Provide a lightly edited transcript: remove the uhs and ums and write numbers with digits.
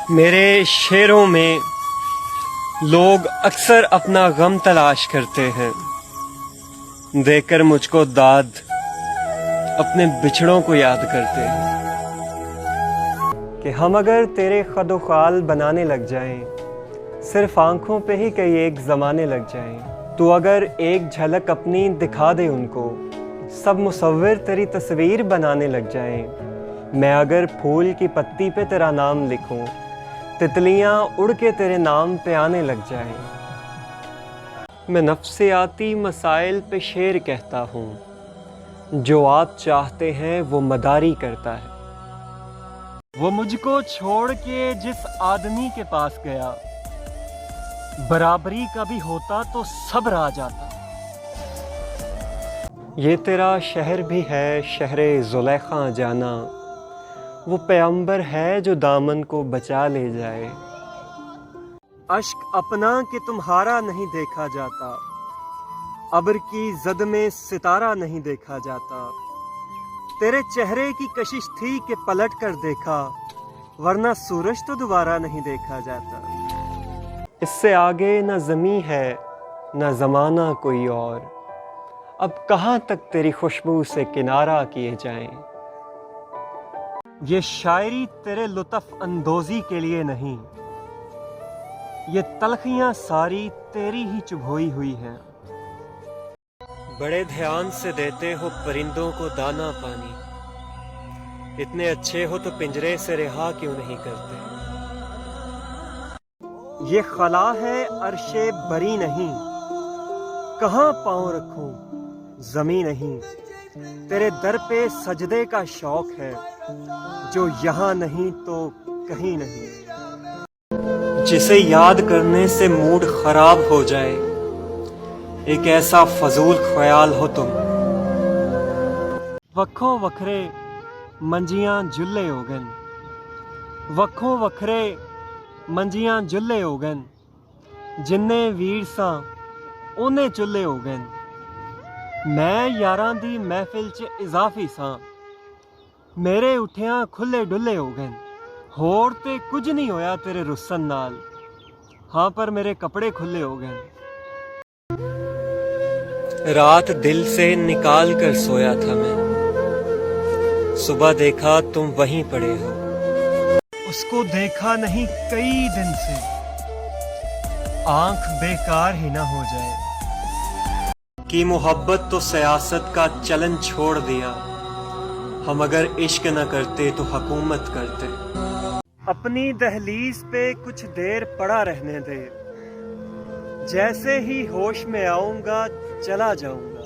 میرے شعروں میں لوگ اکثر اپنا غم تلاش کرتے ہیں، دے کر مجھ کو داد اپنے بچھڑوں کو یاد کرتے ہیں کہ ہم اگر تیرے خد و خال بنانے لگ جائیں، صرف آنکھوں پہ ہی کئی ایک زمانے لگ جائیں، تو اگر ایک جھلک اپنی دکھا دے ان کو، سب مصور تیری تصویر بنانے لگ جائیں، میں اگر پھول کی پتی پہ تیرا نام لکھوں، تتلیاں اڑ کے تیرے نام پہ آنے لگ جائیں، میں نفسیاتی مسائل پہ شعر کہتا ہوں، جو آپ چاہتے ہیں وہ مداری کرتا ہے۔ وہ مجھ کو چھوڑ کے جس آدمی کے پاس گیا، برابری کا بھی ہوتا تو صبر آ جاتا۔ یہ تیرا شہر بھی ہے شہر زلیخا جانا، وہ پیغمبر ہے جو دامن کو بچا لے جائے۔ اشک اپنا کہ تمہارا نہیں دیکھا جاتا، ابر کی زد میں ستارہ نہیں دیکھا جاتا، تیرے چہرے کی کشش تھی کہ پلٹ کر دیکھا، ورنہ سورج تو دوبارہ نہیں دیکھا جاتا۔ اس سے آگے نہ زمیں ہے نہ زمانہ کوئی اور، اب کہاں تک تیری خوشبو سے کنارہ کیے جائیں۔ یہ شاعری تیرے لطف اندوزی کے لیے نہیں، یہ تلخیاں ساری تیری ہی چبھوئی ہوئی ہیں۔ بڑے دھیان سے دیتے ہو پرندوں کو دانا پانی، اتنے اچھے ہو تو پنجرے سے رہا کیوں نہیں کرتے۔ یہ خلا ہے عرش بری نہیں، کہاں پاؤں رکھوں زمیں نہیں، تیرے در پہ سجدے کا شوق ہے، جو یہاں نہیں تو کہیں نہیں۔ جسے یاد کرنے سے موڈ خراب ہو جائے، ایک ایسا فضول خیال ہو تم۔ وکھوں وکھرے منجیاں جلے ہوگن، وکھوں وکھرے منجیاں جلے ہوگن، جننے ویر ساں اونے چلے ہوگن، میں یاراں دی محفل چ اضافی ساں، میرے اٹھیاں کھلے ڈلے ہوگن، ہور تے کچھ نہیں ہویا تیرے رسن نال، ہاں پر میرے کپڑے کھلے ہوگن۔ رات دل سے نکال کر سویا تھا میں، صبح دیکھا تم وہیں پڑے ہو، اس کو دیکھا نہیں کئی دن سے، آنکھ بیکار ہی نہ ہو جائے۔ کی محبت تو سیاست کا چلن چھوڑ دیا، ہم اگر عشق نہ کرتے تو حکومت کرتے۔ اپنی دہلیز پہ کچھ دیر پڑا رہنے دے، جیسے ہی ہوش میں آؤں گا چلا جاؤں گا۔